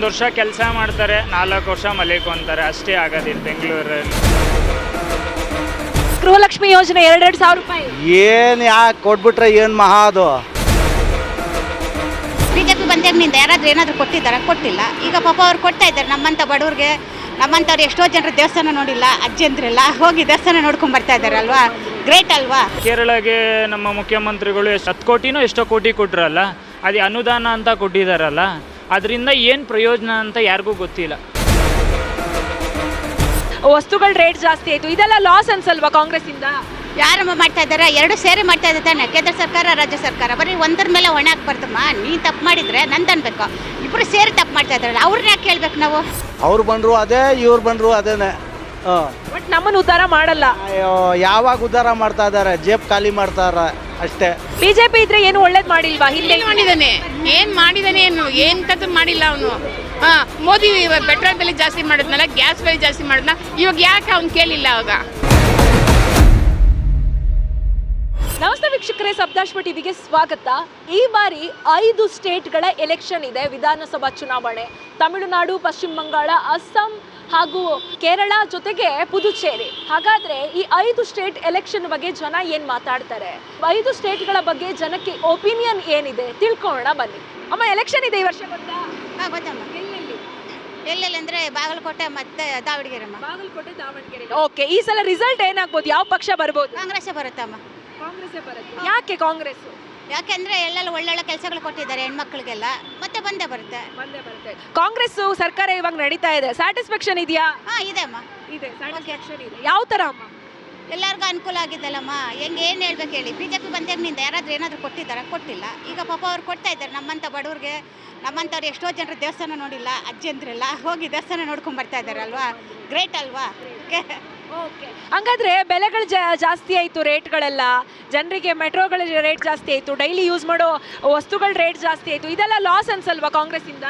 ವರ್ಷ ಕೆಲಸ ಮಾಡ್ತಾರೆ, 4 ವರ್ಷ ಮಲಿಕೊಂತಾರೆ, ಅಷ್ಟೇ ಆಗೋದಿಲ್ಲ ಬೆಂಗಳೂರಲ್ಲಿ. ಗೃಹಲಕ್ಷ್ಮಿ ಯೋಜನೆ 2,000 ರೂಪಾಯಿ ಏನು ಯಾಕೆ ಕೊಟ್ಬಿಟ್ರೆ ಏನು ಮಹಾ ಅದು. ಬಿಜೆಪಿ ಬಂದಾಗಿನಿಂದ ಏನಾದರೂ ಕೊಟ್ಟಿದ್ದಾರೆ? ಕೊಟ್ಟಿಲ್ಲ. ಈಗ ಪಾಪ ಅವ್ರು ಕೊಡ್ತಾ ಇದ್ದಾರೆ ನಮ್ಮಂಥ ಬಡವ್ರಿಗೆ, ನಮ್ಮಂಥವ್ರು ಎಷ್ಟೋ ಜನರು ದೇವಸ್ಥಾನ ನೋಡಿಲ್ಲ, ಅಜ್ಜಂದ್ರೆಲ್ಲ ಹೋಗಿ ದೇವಸ್ಥಾನ ನೋಡ್ಕೊಂಡು ಬರ್ತಾ ಇದ್ದಾರೆ ಅಲ್ವಾ, ಗ್ರೇಟ್ ಅಲ್ವಾ. ಕೇರಳಗೆ ನಮ್ಮ ಮುಖ್ಯಮಂತ್ರಿಗಳು 10 ಕೋಟಿನೋ ಎಷ್ಟೋ ಕೋಟಿ ಕೊಟ್ರಲ್ಲ, ಅದು ಅನುದಾನ ಅಂತ ಕೊಟ್ಟಿದ್ದಾರಲ್ಲ, ಅದರಿಂದ ಏನು ಪ್ರಯೋಜನ ಅಂತ ಯಾರಿಗೂ ಗೊತ್ತಿಲ್ಲ. ವಸ್ತುಗಳ ರೇಟ್ ಜಾಸ್ತಿ ಆಯ್ತು, ಇದೆಲ್ಲ ಲಾಸ್ ಅನ್ಸಲ್ವಾ ಕಾಂಗ್ರೆಸ್ ಇಂದ? ಯಾರಮ್ಮ ಮಾಡ್ತಾ ಇದ್ದಾರೆ? 2 ಸೇರಿ ಮಾಡ್ತಾ ಇದ್ದಾರೆ ತಾನೆ, ಕೇಂದ್ರ ಸರ್ಕಾರ ರಾಜ್ಯ ಸರ್ಕಾರ. ಬರೀ ಒಂದರ ಮೇಲೆ ಹೊಣೆ ಹಾಕ್ಬಾರ್ದಮ್ಮ. ನೀನು ತಪ್ಪು ಮಾಡಿದರೆ ನಂದು ಅನ್ಬೇಕು. ಇಬ್ಬರು ಸೇರಿ ತಪ್ಪು ಮಾಡ್ತಾ ಇದ್ದಾರಲ್ಲ, ಅವ್ರನ್ನ ಯಾಕೆ ಕೇಳ್ಬೇಕು ನಾವು? ಅವ್ರು ಬಂದರು ಅದೇ, ಇವ್ರು ಬಂದರು ಅದೇನೆ. ಬಟ್ ನಮ್ಮನ್ನು ಉದ್ಧಾರ ಮಾಡಲ್ಲ. ಯಾವಾಗ ಉದ್ಧಾರ ಮಾಡ್ತಾ ಇದ್ದಾರೆ? ಜೇಬ್ ಖಾಲಿ ಮಾಡ್ತಾರೆ ಅಷ್ಟೇ. ಬಿಜೆಪಿ ಇದ್ರೆ ಏನು ಒಳ್ಳೇದು ಮಾಡಿಲ್ವಾ? ಹಿಂದೆ ಮಾಡಿದಾನೆ, ಏನು ಮಾಡಿದಾನೆ? ಏನು ಮಾಡಿಲ್ಲ ಅವನು. ಮೋದಿ ಪೆಟ್ರೋಲ್ ಬೆಲೆ ಜಾಸ್ತಿ ಮಾಡಿದ್ನಲ್ಲ, ಗ್ಯಾಸ್ ಬೆಲೆ ಜಾಸ್ತಿ ಮಾಡಿದ್ನ, ಇವಾಗ ಯಾಕೆ ಅವ್ನು ಕೇಳಿಲ್ಲ ಅವಾಗ? ನಮಸ್ತೆ ವೀಕ್ಷಕರೇ, ಸಬ್ದಾಶ್ವ ಟಿವಿಗೆ ಸ್ವಾಗತ. ಈ ಬಾರಿ 5 ಸ್ಟೇಟ್ಗಳ ಎಲೆಕ್ಷನ್ ಇದೆ, ವಿಧಾನಸಭಾ ಚುನಾವಣೆ. ತಮಿಳುನಾಡು, ಪಶ್ಚಿಮ ಬಂಗಾಳ, ಅಸ್ಸಾಂ ಹಾಗೂ ಕೇರಳ ಜೊತೆಗೆ ಪುದುಚೇರಿ. ಹಾಗಾದ್ರೆ ಈ 5 ಸ್ಟೇಟ್ ಎಲೆಕ್ಷನ್ ಬಗ್ಗೆ ಜನ ಏನ್ ಮಾತಾಡ್ತಾರೆ, 5 ಸ್ಟೇಟ್ಗಳ ಬಗ್ಗೆ ಜನಕ್ಕೆ ಒಪಿನಿಯನ್ ಏನಿದೆ ತಿಳ್ಕೊಳ್ಳೋಣ ಬನ್ನಿ. ಅಮ್ಮ, ಎಲೆಕ್ಷನ್ ಇದೆ ಈ ವರ್ಷ, ಗೊತ್ತಾ? ಗೊತ್ತಮ್ಮ. ಎಲ್ಲೆಲ್ಲಿ ಅಂದರೆ ಬಾಗಲಕೋಟೆ ಮತ್ತು ದಾವಣಗೆರೆಮ್ಮ. ಬಾಗಲಕೋಟೆ, ದಾವಣಗೆರೆ. ಓಕೆ, ಈ ಸಲ ರಿಸಲ್ಟ್ ಏನಾಗ್ಬೋದು? ಯಾವ ಪಕ್ಷ ಬರ್ಬೋದು? ಕಾಂಗ್ರೆಸ್ಸೇ ಬರುತ್ತಮ್ಮ. ಕಾಂಗ್ರೆಸ್ಸೇ ಬರುತ್ತೆ. ಯಾಕೆ ಕಾಂಗ್ರೆಸ್? ಯಾಕೆಂದರೆ ಎಲ್ಲೆಲ್ಲ ಒಳ್ಳೊಳ್ಳೆ ಕೆಲಸಗಳು ಕೊಟ್ಟಿದ್ದಾರೆ ಹೆಣ್ಮಕ್ಳಿಗೆಲ್ಲ, ಮತ್ತೆ ಬಂದೇ ಬರುತ್ತೆ. ಕಾಂಗ್ರೆಸ್ ಸರ್ಕಾರ ಇವಾಗ ನಡೀತಾ ಇದೆ, ಸ್ಯಾಟಿಸ್ಫ್ಯಾಕ್ಷನ್ ಇದೆಯಾ? ಇದೆ ಅಮ್ಮ, ಇದೆ, ಸ್ಯಾಟಿಸ್ಫ್ಯಾಕ್ಷನ್ ಇದೆ. ಯಾವ ಥರ ಅಮ್ಮ? ಎಲ್ಲರಿಗೂ ಅನುಕೂಲ ಆಗಿದ್ದಲ್ಲಮ್ಮ. ಏನು ಹೇಳ್ಬೇಕು ಹೇಳಿ? ಬಿಜೆಪಿ ಬಂದಾಗಿನಿಂದ ಏನಾದರೂ ಕೊಟ್ಟಿದ್ದಾರೆ? ಕೊಟ್ಟಿಲ್ಲ. ಈಗ ಪಾಪ ಅವ್ರು ಕೊಡ್ತಾ ಇದ್ದಾರೆ ನಮ್ಮಂಥ ಬಡವ್ರಿಗೆ, ನಮ್ಮಂಥವ್ರು ಎಷ್ಟೋ ಜನರು ದೇವಸ್ಥಾನ ನೋಡಿಲ್ಲ, ಅಜ್ಜಂದ್ರೆಲ್ಲ ಹೋಗಿ ದೇವಸ್ಥಾನ ನೋಡ್ಕೊಂಡು ಬರ್ತಾ ಇದ್ದಾರೆ ಅಲ್ವಾ, ಗ್ರೇಟ್ ಅಲ್ವಾ. ಓಕೆ, ಹಂಗಾದ್ರೆ ಬೆಲೆಗಳು ಜಾಸ್ತಿ ಆಯಿತು, ರೇಟ್ಗಳೆಲ್ಲ, ಜನರಿಗೆ ಮೆಟ್ರೋಗಳ ರೇಟ್ ಜಾಸ್ತಿ ಆಯಿತು, ಡೈಲಿ ಯೂಸ್ ಮಾಡೋ ವಸ್ತುಗಳ ರೇಟ್ ಜಾಸ್ತಿ ಆಯಿತು, ಇದೆಲ್ಲ ಲಾಸ್ ಅನ್ಸಲ್ವಾ ಕಾಂಗ್ರೆಸ್ ಇಂದ?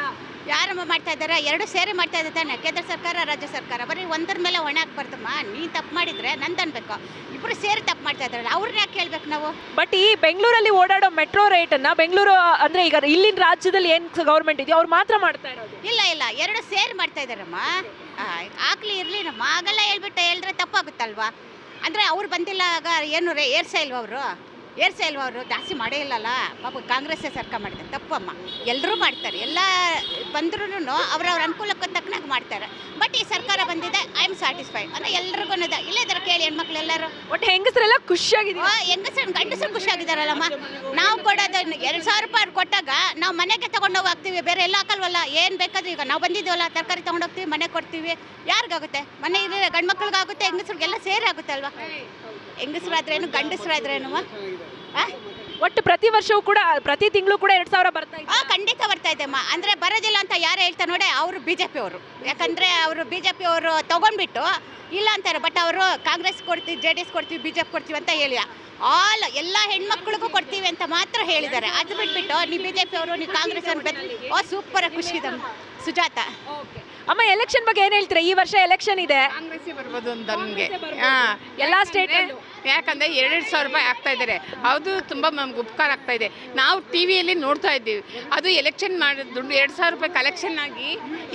ಯಾರಮ್ಮ ಮಾಡ್ತಾ ಇದ್ದಾರೆ? 2 ಸೇರಿ ಮಾಡ್ತಾ ಇದ್ದಾರೆ ತಾನೆ, ಕೇಂದ್ರ ಸರ್ಕಾರ ರಾಜ್ಯ ಸರ್ಕಾರ. ಬರೀ ಒಂದರ ಮೇಲೆ ಹೊಣೆ ಹಾಕ್ಬಾರ್ದಮ್ಮ. ನೀನು ತಪ್ಪು ಮಾಡಿದರೆ ನಂದು ಅನ್ಬೇಕು. ಇಬ್ಬರು ಸೇರಿ ತಪ್ಪು ಮಾಡ್ತಾ ಇದ್ದಾರಲ್ಲ, ಅವ್ರನ್ನ ಯಾಕೆ ಕೇಳ್ಬೇಕು ನಾವು? ಬಟ್ ಈ ಬೆಂಗಳೂರಲ್ಲಿ ಓಡಾಡೋ ಮೆಟ್ರೋ ರೇಟನ್ನು ಬೆಂಗಳೂರು ಅಂದರೆ ಈಗ ಇಲ್ಲಿನ ರಾಜ್ಯದಲ್ಲಿ ಏನು ಗೌರ್ಮೆಂಟ್ ಇದೆಯೋ ಅವ್ರು ಮಾತ್ರ ಮಾಡ್ತಾ ಇರೋದು? ಇಲ್ಲ, 2 ಸೇರಿ ಮಾಡ್ತಾ ಇದ್ದಾರಮ್ಮ. ಆಗ್ಲಿ ಇರಲಿ ನಮ್ಮ ಆಗೆಲ್ಲ ಹೇಳಿದ್ರೆ ತಪ್ಪಾಗುತ್ತಲ್ವಾ? ಅಂದರೆ ಅವ್ರು ಬಂದಿಲ್ಲ ಆಗ ಏನು ಏರ್ಸೇ ಇಲ್ವ ಅವರು ಜಾಸ್ತಿ ಮಾಡೇ ಇಲ್ಲಲ್ಲ. ಪಾಪ ಕಾಂಗ್ರೆಸ್ಸೇ ಸರ್ಕಾರ ಮಾಡಿದೆ, ತಪ್ಪಮ್ಮ. ಎಲ್ಲರೂ ಮಾಡ್ತಾರೆ, ಎಲ್ಲ ಬಂದ್ರೂ ಅವ್ರವ್ರ ಅನುಕೂಲಕ್ಕೆ ತಕ್ಕನಾಗಿ ಮಾಡ್ತಾರೆ. ಬಟ್ ಈ ಸರ್ಕಾರ ಬಂದಿದೆ, ಐ ಆಮ್ ಸ್ಯಾಟಿಸ್ಫೈಡ್ ಅಂದರೆ ಎಲ್ರಿಗೂ ಇದೆ. ಇಲ್ಲೇ ಇದ್ದಾರೆ ಕೇಳಿ, ಹೆಣ್ಮಕ್ಳು ಎಲ್ಲರೂ. ಒಟ್ಟು ಹೆಂಗಸರೆಲ್ಲ ಖುಷಿಯಾಗಿದೆ. ಹೆಂಗಸರು ಗಂಡಸರು ಖುಷಿಯಾಗಿದ್ದಾರಲ್ಲಮ್ಮ. ನಾವು ಕೊಡೋದು 2,000 ರೂಪಾಯಿ ಕೊಟ್ಟಾಗ ನಾವು ಮನೆಗೆ ತೊಗೊಂಡೋಗಿ ಹಾಕ್ತೀವಿ, ಬೇರೆ ಎಲ್ಲ ಹಾಕಲ್ವಲ್ಲ. ಏನು ಬೇಕಾದ್ರೂ ಈಗ ನಾವು ಬಂದಿದ್ದೀವಲ್ಲ, ತರಕಾರಿ ತೊಗೊಂಡೋಗ್ತೀವಿ, ಮನೆಗೆ ಕೊಡ್ತೀವಿ. ಯಾರಿಗಾಗುತ್ತೆ? ಮನೆ ಇದೆ, ಗಂಡು ಮಕ್ಳಿಗಾಗುತ್ತೆ, ಹೆಂಗಸ್ರಿಗೆಲ್ಲ ಸೇರಿ ಆಗುತ್ತೆ ಅಲ್ವಾ. ಹೆಂಗಸರಾದ್ರೇನು ಗಂಡಸರಾದ್ರೇನು? ಒಟ್ಟು ಪ್ರತಿ ವರ್ಷವೂ ಕೂಡ, ಪ್ರತಿ ತಿಂಗಳು ಕೂಡ 2,000 ಬರ್ತಾ ಇದೆ. ಖಂಡಿತ ಬರ್ತಾ ಇದೆಮ್ಮ. ಅಂದರೆ ಬರೋದಿಲ್ಲ ಅಂತ ಯಾರು ಹೇಳ್ತಾರೆ ನೋಡಿ, ಅವರು BJP ಅವರು. ಯಾಕಂದರೆ ಅವರು BJP ಅವರು ತೊಗೊಂಡ್ಬಿಟ್ಟು ಇಲ್ಲ ಅಂತಾರೆ. ಬಟ್ ಅವರು ಕಾಂಗ್ರೆಸ್ ಕೊಡ್ತೀವಿ, JDS ಕೊಡ್ತೀವಿ, BJP ಕೊಡ್ತೀವಿ ಅಂತ ಹೇಳಿ ಎಲ್ಲ ಹೆಣ್ಮಕ್ಳಿಗೂ ಕೊಡ್ತೀವಿ ಅಂತ ಮಾತ್ರ ಹೇಳಿದ್ದಾರೆ. ಅದು ಬಿಟ್ಬಿಟ್ಟು ನೀವು BJP ಅವರು, ನೀವು ಕಾಂಗ್ರೆಸ್ ಅವ್ರು ಸೂಪರಾಗಿ ಖುಷಿ ಇದೆ ಸುಜಾತ. ಅಮ್ಮ, ಎಲೆಕ್ಷನ್ ಬಗ್ಗೆ ಏನು ಹೇಳ್ತೀರಾ? ಈ ವರ್ಷ ಎಲೆಕ್ಷನ್ ಇದೆ, ಕಾಂಗ್ರೆಸ್ಸೇ ಬರ್ಬೋದು ಅಂತ ನಮಗೆ. ಎಲ್ಲ ಸ್ಟೇಟಲ್ಲೂ. ಯಾಕಂದರೆ 2,000 ರೂಪಾಯಿ ಆಗ್ತಾ ಇದ್ದಾರೆ, ಅದು ತುಂಬ ನಮ್ಗೆ ಉಪಕಾರ ಆಗ್ತಾ ಇದೆ. ನಾವು ಟಿವಿಯಲ್ಲಿ ನೋಡ್ತಾ ಇದ್ದೀವಿ, ಅದು ಎಲೆಕ್ಷನ್ ಮಾಡಿದ ದುಡ್ಡು 2,000 ರೂಪಾಯಿ ಕಲೆಕ್ಷನ್ ಆಗಿ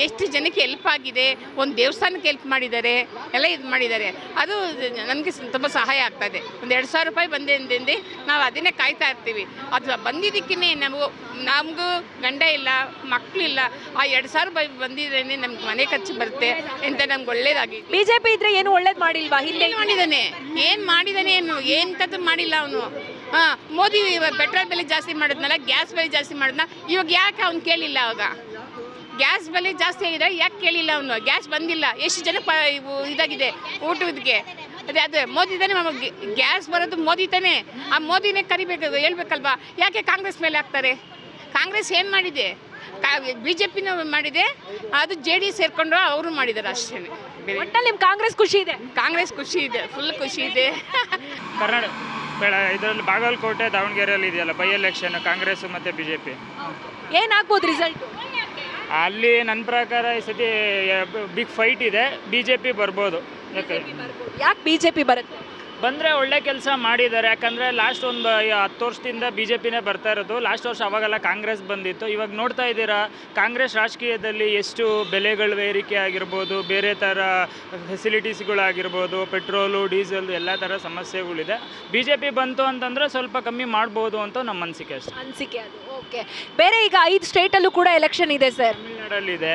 ಎಷ್ಟು ಜನಕ್ಕೆ ಹೆಲ್ಪ್ ಆಗಿದೆ. ಒಂದು ದೇವಸ್ಥಾನಕ್ಕೆ ಹೆಲ್ಪ್ ಮಾಡಿದ್ದಾರೆ, ಎಲ್ಲ ಇದು ಮಾಡಿದ್ದಾರೆ. ಅದು ನಮಗೆ ತುಂಬ ಸಹಾಯ ಆಗ್ತಾ ಇದೆ. ಒಂದು 2,000 ರೂಪಾಯಿ ಬಂದೆ ನಾವು ಅದನ್ನೇ ಕಾಯ್ತಾ ಇರ್ತೀವಿ. ಅದು ಬಂದಿದ್ದಕ್ಕೇ ನಮಗೂ ಗಂಡ ಇಲ್ಲ, ಮಕ್ಕಳಿಲ್ಲ. ಆ 2,000 ರೂಪಾಯಿ ಬಂದಿದ್ರೇ ನಮ್ಗೆ ಮನೆ ಖರ್ಚು ಬರುತ್ತೆ ಅಂತ ನಮ್ಗೆ ಒಳ್ಳೇದಾಗಿ. ಬಿಜೆಪಿ ಇದ್ರೆ ಏನು ಒಳ್ಳೇದು ಮಾಡಿಲ್ವಾ? ಹಿಂದೆ ಮಾಡಿದ್ದಾನೆ, ಏನು ಎಂಥದ್ದು ಮಾಡಿಲ್ಲ ಅವನು. ಮೋದಿ ಪೆಟ್ರೋಲ್ ಬೆಲೆ ಜಾಸ್ತಿ ಮಾಡಿದ್ನಲ್ಲ, ಗ್ಯಾಸ್ ಬೆಲೆ ಜಾಸ್ತಿ ಮಾಡಿದ್ನ, ಇವಾಗ ಯಾಕೆ ಅವ್ನು ಕೇಳಿಲ್ಲ? ಅವಾಗ ಗ್ಯಾಸ್ ಬೆಲೆ ಜಾಸ್ತಿ ಆಗಿದೆ, ಯಾಕೆ ಕೇಳಿಲ್ಲ ಅವನು? ಗ್ಯಾಸ್ ಬಂದಿಲ್ಲ, ಎಷ್ಟು ಜನ ಇದಾಗಿದೆ ಊಟಕ್ಕೆ. ಅದೇ ಮೋದಿ ತಾನೇ ನಮಗೆ ಗ್ಯಾಸ್ ಬರೋದು, ಮೋದಿ ತಾನೇ. ಆ ಮೋದಿನೇ ಕರಿಬೇಕು, ಹೇಳ್ಬೇಕಲ್ವಾ? ಯಾಕೆ ಕಾಂಗ್ರೆಸ್ ಮೇಲೆ ಹಾಕ್ತಾರೆ? ಕಾಂಗ್ರೆಸ್ ಏನು ಮಾಡಿದೆ? BJPನೂ ಮಾಡಿದೆ, ಅದು JDS ಸೇರ್ಕೊಂಡು ಅವರು ಮಾಡಿದ್ದಾರೆ ಅಷ್ಟೇ. ಒಟ್ಟಲ್ಲಿ ನಿಮ್ಗೆ ಕಾಂಗ್ರೆಸ್ ಖುಷಿ ಇದೆ? ಕಾಂಗ್ರೆಸ್ ಖುಷಿ ಇದೆ, ಫುಲ್ ಖುಷಿ ಇದೆ. ಕರ್ನಾಟಕ ಇದರಲ್ಲಿ ಬಾಗಲಕೋಟೆ, ದಾವಣಗೆರೆಯಲ್ಲಿ ಇದೆಯಲ್ಲ ಬೈ ಎಲೆಕ್ಷನ್, ಕಾಂಗ್ರೆಸ್ ಮತ್ತು BJP. ಏನಾಗ್ಬೋದು ರಿಸಲ್ಟ್? ಅಲ್ಲಿ ನನ್ನ ಪ್ರಕಾರ ಈ ಸತಿ ಬಿಗ್ ಫೈಟ್ ಇದೆ, BJP ಬರ್ಬೋದು. ಯಾಕೆ BJP ಬರುತ್ತೆ? ಬಂದರೆ ಒಳ್ಳೆ ಕೆಲಸ ಮಾಡಿದ್ದಾರೆ. ಯಾಕಂದರೆ ಲಾಸ್ಟ್ ಒಂದು 10 ವರ್ಷದಿಂದ ಬಿ ಜೆ ಪಿನೇ ಬರ್ತಾ ಇರೋದು. ಲಾಸ್ಟ್ ವರ್ಷ ಅವಾಗೆಲ್ಲ ಕಾಂಗ್ರೆಸ್ ಬಂದಿತ್ತು. ಇವಾಗ ನೋಡ್ತಾ ಇದ್ದೀರಾ ಕಾಂಗ್ರೆಸ್ ರಾಜಕೀಯದಲ್ಲಿ ಎಷ್ಟು ಬೆಲೆಗಳ ಏರಿಕೆ ಆಗಿರ್ಬೋದು, ಬೇರೆ ಥರ ಫೆಸಿಲಿಟೀಸ್ಗಳಾಗಿರ್ಬೋದು, ಪೆಟ್ರೋಲು ಡೀಸೆಲ್ ಎಲ್ಲ ಥರ ಸಮಸ್ಯೆಗಳಿದೆ. ಬಿ ಜೆ ಪಿ ಬಂತು ಅಂತಂದರೆ ಸ್ವಲ್ಪ ಕಮ್ಮಿ ಮಾಡ್ಬೋದು ಅಂತ ನಮ್ಮ ಅನಿಸಿಕೆ ಅಷ್ಟೇ. ಅನಿಸಿಕೆ ಅದು. ಓಕೆ, ಬೇರೆ ಈಗ 5 ಸ್ಟೇಟಲ್ಲೂ ಕೂಡ ಎಲೆಕ್ಷನ್ ಇದೆ ಸರ್. ತಮಿಳ್ನಾಡಲ್ಲಿದೆ,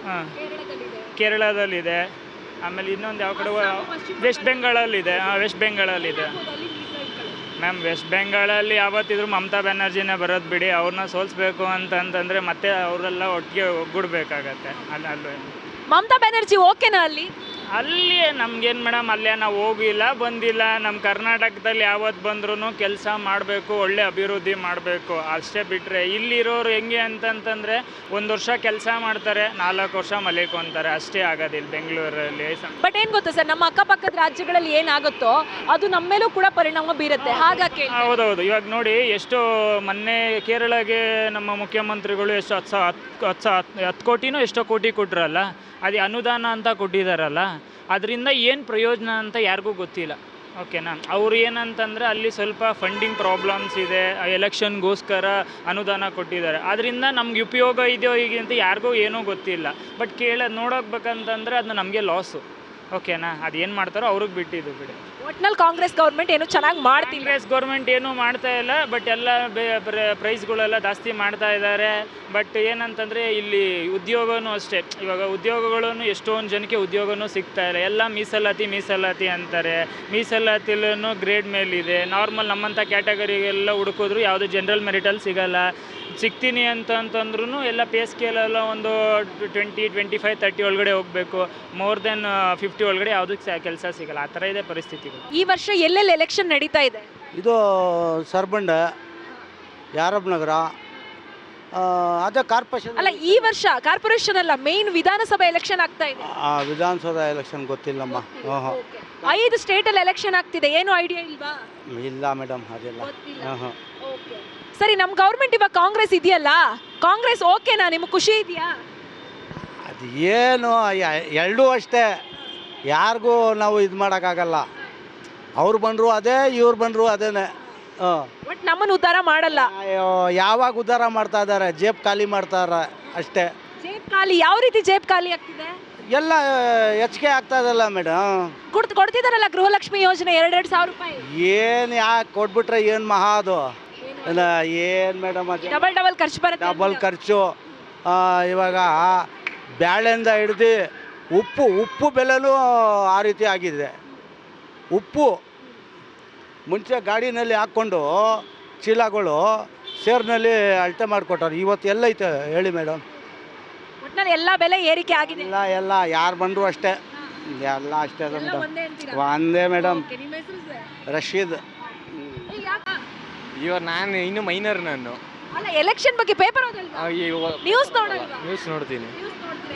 ಹಾಂ, ಕೇರಳದಲ್ಲಿದೆ, ಆಮೇಲೆ ಇನ್ನೊಂದು ಯಾವ ಕಡೆ ವೆಸ್ಟ್ ಬೆಂಗಾಳಲ್ಲಿದೆ. ವೆಸ್ಟ್ ಬೆಂಗಾಳಲ್ಲಿದೆ ಮ್ಯಾಮ್. ವೆಸ್ಟ್ ಬೆಂಗಾಳಲ್ಲಿ ಯಾವತ್ತಿದ್ರು ಮಮತಾ ಬ್ಯಾನರ್ಜಿನೇ ಬರೋದು ಬಿಡಿ. ಅವ್ರನ್ನ ಸೋಲಿಸ್ಬೇಕು ಅಂತಂದರೆ ಮತ್ತೆ ಅವರೆಲ್ಲ ಒಟ್ಟಿಗೆ ಒಗ್ಗೂಡಬೇಕಾಗತ್ತೆ. ಅಲ್ಲೂ ಮಮತಾ ಬ್ಯಾನರ್ಜಿ ಓಕೆನಾ ಅಲ್ಲಿ? ಅಲ್ಲಿ ನಮ್ಗೇನು ಮೇಡಮ್, ಅಲ್ಲೇ ನಾವು ಹೋಗಿಲ್ಲ ಬಂದಿಲ್ಲ. ನಮ್ಮ ಕರ್ನಾಟಕದಲ್ಲಿ ಯಾವತ್ತು ಬಂದ್ರೂ ಕೆಲಸ ಮಾಡಬೇಕು, ಒಳ್ಳೆ ಅಭಿವೃದ್ಧಿ ಮಾಡಬೇಕು ಅಷ್ಟೇ. ಬಿಟ್ಟರೆ ಇಲ್ಲಿರೋರು ಹೆಂಗೆ ಅಂತಂತಂದರೆ 1 ವರ್ಷ ಕೆಲಸ ಮಾಡ್ತಾರೆ, 4 ವರ್ಷ ಮಲಿಕೊಂತಾರೆ, ಅಷ್ಟೇ ಆಗೋದಿಲ್ಲ ಬೆಂಗಳೂರಲ್ಲಿ. ಬಟ್ ಏನು ಗೊತ್ತಾ ಸರ್, ನಮ್ಮ ಅಕ್ಕಪಕ್ಕದ ರಾಜ್ಯಗಳಲ್ಲಿ ಏನಾಗುತ್ತೋ ಅದು ನಮ್ಮ ಮೇಲೂ ಕೂಡ ಪರಿಣಾಮ ಬೀರುತ್ತೆ. ಹಾಗಾಗಿ ಹೌದೌದು. ಇವಾಗ ನೋಡಿ, ಎಷ್ಟೋ ಮೊನ್ನೆ ಕೇರಳಗೆ ನಮ್ಮ ಮುಖ್ಯಮಂತ್ರಿಗಳು ಎಷ್ಟು 10 ಕೋಟಿನೋ ಎಷ್ಟೋ ಕೋಟಿ ಕೊಟ್ಟರಲ್ಲ, ಅದು ಅನುದಾನ ಅಂತ ಕೊಟ್ಟಿದ್ದಾರಲ್ಲ, ಅದರಿಂದ ಏನು ಪ್ರಯೋಜನ ಅಂತ ಯಾರಿಗೂ ಗೊತ್ತಿಲ್ಲ. ಓಕೆನಾ? ಅವ್ರು ಏನಂತಂದರೆ ಅಲ್ಲಿ ಸ್ವಲ್ಪ ಫಂಡಿಂಗ್ ಪ್ರಾಬ್ಲಮ್ಸ್ ಇದೆ, ಎಲೆಕ್ಷನ್ಗೋಸ್ಕರ ಅನುದಾನ ಕೊಟ್ಟಿದ್ದಾರೆ. ಅದರಿಂದ ನಮ್ಗೆ ಉಪಯೋಗ ಇದೆಯೋ ಹೀಗೆ ಅಂತ ಯಾರಿಗೂ ಏನೂ ಗೊತ್ತಿಲ್ಲ. ಬಟ್ ನೋಡೋಕ್ಬೇಕಂತಂದರೆ ಅದು ನಮಗೆ ಲಾಸು. ಓಕೆನಾ? ಅದು ಏನು ಮಾಡ್ತಾರೋ ಅವ್ರಿಗೆ ಬಿಟ್ಟಿದ್ದು ಬಿಡಿ. ಒಟ್ನಲ್ಲಿ ಕಾಂಗ್ರೆಸ್ ಗೌರ್ಮೆಂಟ್ ಏನು ಚೆನ್ನಾಗಿ ಮಾಡ್ತಿಲ್ಲ. ಕಾಂಗ್ರೆಸ್ ಗೌರ್ಮೆಂಟ್ ಏನೂ ಮಾಡ್ತಾ ಇಲ್ಲ. ಬಟ್ ಎಲ್ಲ ಪ್ರೈಸ್ಗಳೆಲ್ಲ ಜಾಸ್ತಿ ಮಾಡ್ತಾ ಇದ್ದಾರೆ. ಬಟ್ ಏನಂತಂದರೆ ಇಲ್ಲಿ ಉದ್ಯೋಗನೂ ಅಷ್ಟೇ. ಇವಾಗ ಉದ್ಯೋಗಗಳನ್ನು ಎಷ್ಟೊಂದು ಜನಕ್ಕೆ ಉದ್ಯೋಗನೂ ಸಿಗ್ತಾ ಇಲ್ಲ. ಎಲ್ಲ ಮೀಸಲಾತಿ ಅಂತಾರೆ. ಮೀಸಲಾತಿಲೂ ಗ್ರೇಡ್ ಮೇಲಿದೆ. ನಾರ್ಮಲ್ ನಮ್ಮಂಥ ಕ್ಯಾಟಗರಿಗೆಲ್ಲ ಹುಡುಕಿದ್ರು ಯಾವುದು ಜನರಲ್ ಮೆರಿಟಲ್ಲಿ ಸಿಗಲ್ಲ. ಸಿಗ್ತೀನಿ ಅಂತಂದ್ರೂ ಎಲ್ಲ ಪೇ ಸ್ಕೇಲೆಲ್ಲ ಒಂದು 20, 25, 30 ಒಳಗಡೆ ಹೋಗಬೇಕು. ಮೋರ್ ದೆನ್ 50 ಒಳಗಡೆ ಯಾವುದಕ್ಕೆ ಕೆಲಸ ಸಿಗಲ್ಲ. ಆ ಥರ ಇದೆ ಪರಿಸ್ಥಿತಿಗಳು. ಈ ವರ್ಷ ಎಲ್ಲೆಲ್ಲಿ ಎಲೆಕ್ಷನ್ ನಡೀತಾ ಇದೆ? ಇದು ಸರ್ಬಂಡ, ಯಾರಬ್ ನಗರ, ಅದೇ ಕಾರ್ಪೊರೇಷನ್. ಅಲ್ಲ, ಈ ವರ್ಷ ಕಾರ್ಪೊರೇಷನ್ ಅಲ್ಲ, ಮೇನ್ ವಿಧಾನಸಭಾ ಎಲೆಕ್ಷನ್ ಆಗ್ತಾ ಇದೆ. ವಿಧಾನಸೌಧ ಎಲೆಕ್ಷನ್ ಗೊತ್ತಿಲ್ಲಮ್ಮ. 5 ಸ್ಟೇಟಲ್ಲಿ ಎಲೆಕ್ಷನ್ ಆಗ್ತಿದೆ. ಏನು ಐಡಿಯಾ ಇಲ್ವಾ? ಇಲ್ಲ ಮೇಡಮ್, ಅದೆಲ್ಲ. ಸರಿ, ನಮ್ಮ ಗೌರ್ಮೆಂಟ್ ಇವಾಗ ಕಾಂಗ್ರೆಸ್ ಇದೆಯಲ್ಲ, ಕಾಂಗ್ರೆಸ್ ಓಕೆನಾ? ನಿಮ್ಗೆ ಖುಷಿ ಇದೆಯಾ? ಅದು ಏನು ಎರಡೂ ಅಷ್ಟೇ. ಯಾರಿಗೂ ನಾವು ಇದು ಮಾಡೋಕ್ಕಾಗಲ್ಲ. ಅವ್ರು ಬಂದರು ಅದೇ, ಇವ್ರು ಬಂದರು ಅದೇನೆ. ಬಟ್ ನಮ್ಮನ್ನು ಉದ್ಧಾರ ಮಾಡಲ್ಲ. ಯಾವಾಗ ಉದ್ಧಾರ ಮಾಡ್ತಾ ಇದ್ದಾರೆ? ಜೇಬ್ ಖಾಲಿ ಮಾಡ್ತಾರೆ ಅಷ್ಟೇ. ಜೇಬ್ ಖಾಲಿ? ಯಾವ ರೀತಿ ಜೇಬ್ ಖಾಲಿ ಆಗ್ತಿದೆ? ಎಲ್ಲ ಹೆಚ್ಚಿಗೆ ಆಗ್ತಾ ಇದಲ್ಲ ಮೇಡಮ್. ಕೊಡ್ತಿದಾರಲ್ಲ ಗೃಹಲಕ್ಷ್ಮಿ ಯೋಜನೆ 2,000 ರೂಪಾಯಿ. ಏನು ಯಾಕೆ ಕೊಟ್ಬಿಟ್ರೆ ಏನು ಮಹಾ ಅದು? ಏನು ಮೇಡಮ್, ಅದು ಡಬಲ್ ಖರ್ಚು ಬರುತ್ತೆ. ಡಬಲ್ ಖರ್ಚು. ಇವಾಗ ಬ್ಯಾಳೆಯಿಂದ ಹಿಡ್ದು ಉಪ್ಪು ಬೆಲೆನೂ ಆ ರೀತಿ ಆಗಿದೆ. ಉಪ್ಪು ಮುಂಚೆ ಗಾಡಿನಲ್ಲಿ ಹಾಕ್ಕೊಂಡು ಚೀಲಗಳು ಸೇರ್ನಲ್ಲಿ ಅಳತೆ ಮಾಡಿಕೊಟ್ಟವ್ರು. ಇವತ್ತು ಎಲ್ಲೈತೆ ಹೇಳಿ ಮೇಡಮ್? ಒಟ್ಟಿನಲ್ಲಿ ಎಲ್ಲ ಬೆಲೆ ಏರಿಕೆ ಆಗಿದೆ. ಎಲ್ಲ ಯಾರು ಬಂದರು ಅಷ್ಟೇ, ಎಲ್ಲ ಅಷ್ಟೇ ಅದ ಮೇಡಮ್. ಒಂದೇ ಮೇಡಮ್. ರಶೀದ್. ಇವಾಗ ನಾನು ಇನ್ನು ಮೈನರ್. ನಾನು ಅಲ್ಲ, ಎಲೆಕ್ಷನ್ ಬಗ್ಗೆ ಪೇಪರ್ ಓದಲ್ವಾ? ನ್ಯೂಸ್ ನೋಡಲ್ವಾ? ನ್ಯೂಸ್ ನೋಡ್ತೀನಿ.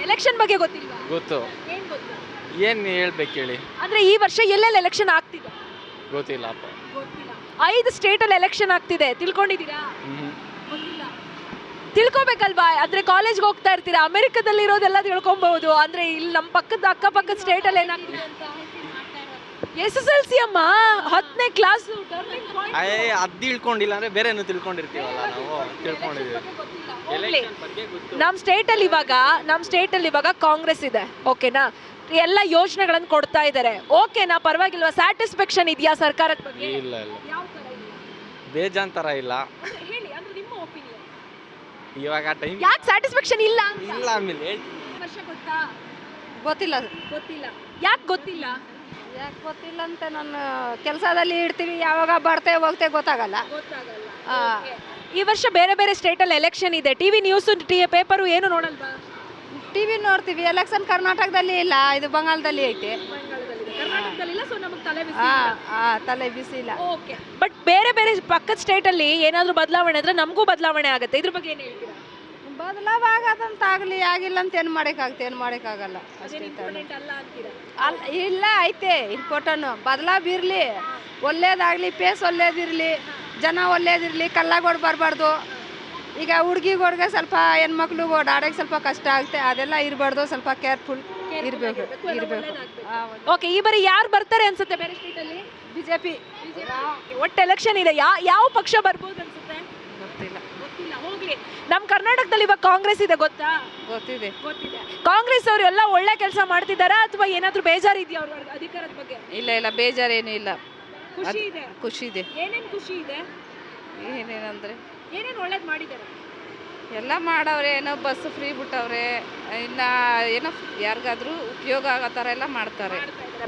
ಎಲೆಕ್ಷನ್ ಬಗ್ಗೆ ಗೊತ್ತಿಲ್ವಾ? ಗೊತ್ತು. ಏನು ಹೇಳ್ಬೇಕು ಹೇಳಿ? ಅಂದ್ರೆ ಈ ವರ್ಷ ಎಲ್ಲೆಲ್ಲಿ ಎಲೆಕ್ಷನ್ ಆಗ್ತಿದೆ? ಗೊತ್ತಿಲ್ಲಪ್ಪ. 5 ಸ್ಟೇಟಲ್ಲಿ ಎಲೆಕ್ಷನ್ ಆಗ್ತಿದೆ. ತಿಳ್ಕೊಂಡಿದ್ದೀರಾ? ತಿಳ್ಕೊಬೇಕಲ್ವಾ? ಅಂದ್ರೆ ಕಾಲೇಜ್ಗೆ ಹೋಗ್ತಾ ಇರ್ತೀರಾ, ಅಮೆರಿಕದಲ್ಲಿ ಇರೋದೆಲ್ಲ ತಿಳ್ಕೊಬಹುದು. ಅಂದ್ರೆ ಇಲ್ಲಿ ನಮ್ಮ ಅಕ್ಕಪಕ್ಕದ ಸ್ಟೇಟಲ್ಲಿ ಏನಾಗ್ತಿದೆ ಅಂತ. SSLC ಅಮ್ಮ, 10ನೇ ಕ್ಲಾಸ್. ಅದು ತಿಳ್ಕೊಂಡಿಲ್ಲ ಅಂದ್ರೆ ಬೇರೆ ಏನು ತಿಳ್ಕೊಂಡಿರ್ತೀವಲ್ಲ ನಾವು. ತಿಳ್ಕೊಂಡಿದ್ದೀವಿ. ನಮ್ಮ ಸ್ಟೇಟಲ್ಲಿ ಇವಾಗ ಕಾಂಗ್ರೆಸ್ ಇದೆ. ಓಕೆನಾ? ಎಲ್ಲ ಯೋಜನೆಗಳನ್ನು ಕೊಡ್ತಾ ಇದ್ದಾರೆ. ಓಕೆನಾ? ಪರವಾಗಿಲ್ವಾ? ಸ್ಯಾಟಿಸ್ಫ್ಯಾಕ್ಷನ್ ಇದೆಯಾ ಸರ್ಕಾರದ ಬಗ್ಗೆ? ಇಲ್ಲ ಬೇಜಾನ್ ಥರ ಇಲ್ಲ. ಹೇಳಿ, ಅಂದ್ರೆ ನಿಮ್ಮ ಒಪಿನಿಯನ್. ಇವಾಗ ಟೈಮ್ ಯಾಕೆ ಸ್ಯಾಟಿಸ್ಫ್ಯಾಕ್ಷನ್ ಇಲ್ಲ? ಇಲ್ಲ ಆಮೇಲೆ ವರ್ಷ ಗೊತ್ತಾ? ಗೊತ್ತಿಲ್ಲ. ಯಾಕೆ ಗೊತ್ತಿಲ್ಲ? ಯಾಕೆ ಗೊತ್ತಿಲ್ಲ ಅಂತ ನಾನು ಕೆಲಸದಲ್ಲಿ ಇಡ್ತೀವಿ, ಯಾವಾಗ ಬರ್ತೇವೆ ಹೋಗ್ತೇವೆ ಗೊತ್ತಾಗಲ್ಲ. ಈ ವರ್ಷ ಬೇರೆ ಬೇರೆ ಸ್ಟೇಟಲ್ಲಿ ಎಲೆಕ್ಷನ್ ಇದೆ. ಟಿವಿ ನ್ಯೂಸ್, ಪೇಪರು ಏನು ನೋಡಲ್ವಾ? ಟಿವಿ ನೋಡ್ತೀವಿ. ಎಲೆಕ್ಷನ್ ಕರ್ನಾಟಕದಲ್ಲಿ ಇಲ್ಲ, ಇದು ಬಂಗಾಳದಲ್ಲಿ ಐತೆ. ತಲೆ ಬಿಸಿ ಇಲ್ಲ. ಬಟ್ ಬೇರೆ ಬೇರೆ ಪಕ್ಕದ ಸ್ಟೇಟಲ್ಲಿ ಏನಾದರೂ ಬದಲಾವಣೆ ಆದರೆ ನಮಗೂ ಬದಲಾವಣೆ ಆಗುತ್ತೆ. ಇದ್ರ ಬಗ್ಗೆ ಏನು ಹೇಳ್ತೀರಾ? ಬದಲಾವ ಆಗೋದಂತ ಆಗಲಿ, ಆಗಿಲ್ಲ ಅಂತ ಏನು ಮಾಡೋಕ್ಕಾಗಲ್ಲ ಅಷ್ಟೇ. ಅಲ್ಲ, ಇಲ್ಲ ಐತೆ ಇಂಪಾರ್ಟನ್ನು. ಬದಲಾವ್ ಇರಲಿ, ಒಳ್ಳೇದಾಗಲಿ, ಪೇಸ್ ಒಳ್ಳೇದಿರಲಿ, ಜನ ಒಳ್ಳೇದಿರಲಿ, ಕಲ್ಲಾಗೋಡು ಬರಬಾರ್ದು. ಈಗ ಹುಡುಗಿಗೆ ಸ್ವಲ್ಪ ಹೆಣ್ಮಕ್ಳಿಗೆ ಓಡಾಡೋಕ್ಕೆ ಸ್ವಲ್ಪ ಕಷ್ಟ ಆಗುತ್ತೆ. ಅದೆಲ್ಲ ಇರಬಾರ್ದು. ಸ್ವಲ್ಪ ಕೇರ್ಫುಲ್ ಇರ್ಬೇಕು ಓಕೆ, ಈ ಬಾರಿ ಯಾರು ಬರ್ತಾರೆ ಅನ್ಸುತ್ತೆ ಬೇರೆ ಸ್ಟೇಟ್ ಅಲ್ಲಿ? BJP. ಒಟ್ಟು ಎಲೆಕ್ಷನ್ ಇದೆ, ಯಾವ ಪಕ್ಷ ಬರ್ಬೋದು ಅನ್ಸುತ್ತೆ? ಗೊತ್ತಿಲ್ಲ. ಗೊತ್ತಿಲ್ಲ, ಹೋಗ್ಲಿ. ನಮ್ಮ ಕರ್ನಾಟಕದಲ್ಲಿ ಇವಾಗ ಕಾಂಗ್ರೆಸ್ ಇದೆ, ಗೊತ್ತಾ? ಗೊತ್ತಿದೆ. ಗೊತ್ತಿದೆ. ಕಾಂಗ್ರೆಸ್ ಅವರು ಎಲ್ಲ ಒಳ್ಳೆ ಕೆಲಸ ಮಾಡ್ತಿದ್ದಾರಾ ಅಥವಾ ಏನಾದ್ರೂ ಬೇಜಾರಿದೆಯಾ ಅವ್ರ ಅಧಿಕಾರದ ಬಗ್ಗೆ? ಇಲ್ಲ ಬೇಜಾರೇನು ಇಲ್ಲ, ಖುಷಿ ಇದೆ. ಖುಷಿ ಇದೆ. ಏನೇನ್ ಖುಷಿ ಇದೆ? ಏನೇನಂದ್ರೆ ಏನೇನ್ ಒಳ್ಳೇದ್ ಮಾಡಿದ್ದಾರೆ? ಎಲ್ಲ ಮಾಡವ್ರೆ, ಏನೋ ಬಸ್ ಫ್ರೀ ಬಿಟ್ಟವ್ರೆ, ಇನ್ನ ಏನೋ ಯಾರಿಗಾದ್ರೂ ಉಪಯೋಗ ಆಗೋ ಥರ ಎಲ್ಲ ಮಾಡ್ತಾರೆ.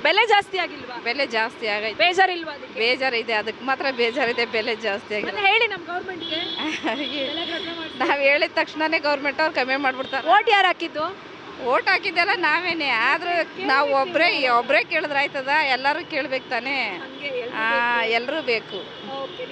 ಬೆಲೆ ಜಾಸ್ತಿ ಆಗಿಲ್ವಾ? ಬೆಲೆ ಜಾಸ್ತಿ ಆಗೈತೆ. ಬೇಜಾರಿಲ್ವಾ ಅದಕ್ಕೆ? ಬೇಜಾರಿದೆ, ಅದಕ್ಕೆ ಮಾತ್ರ ಬೇಜಾರಿದೆ, ಬೆಲೆ ಜಾಸ್ತಿ ಆಗಿದೆ. ಮತ್ತೆ ಹೇಳಿ ನಮ್ಮ ಗೌರ್ಮೆಂಟ್ಗೆ. ನಾವು ಹೇಳಿದ ತಕ್ಷಣನೇ ಗೌರ್ಮೆಂಟ್ ಅವ್ರು ಕಮ್ಮಿ ಮಾಡ್ಬಿಡ್ತಾರೆ. ವೋಟ್ ಯಾರು ಹಾಕಿದ್ದು? ಓಟ್ ಹಾಕಿದ್ದೆಲ್ಲ ನಾವೇನೆ, ಆದ್ರೂ ನಾವು ಒಬ್ಬರೇ ಕೇಳಿದ್ರೆ ಆಯ್ತದ? ಎಲ್ಲರೂ ಕೇಳ್ಬೇಕು ತಾನೇ. ಎಲ್ಲರೂ ಬೇಕು,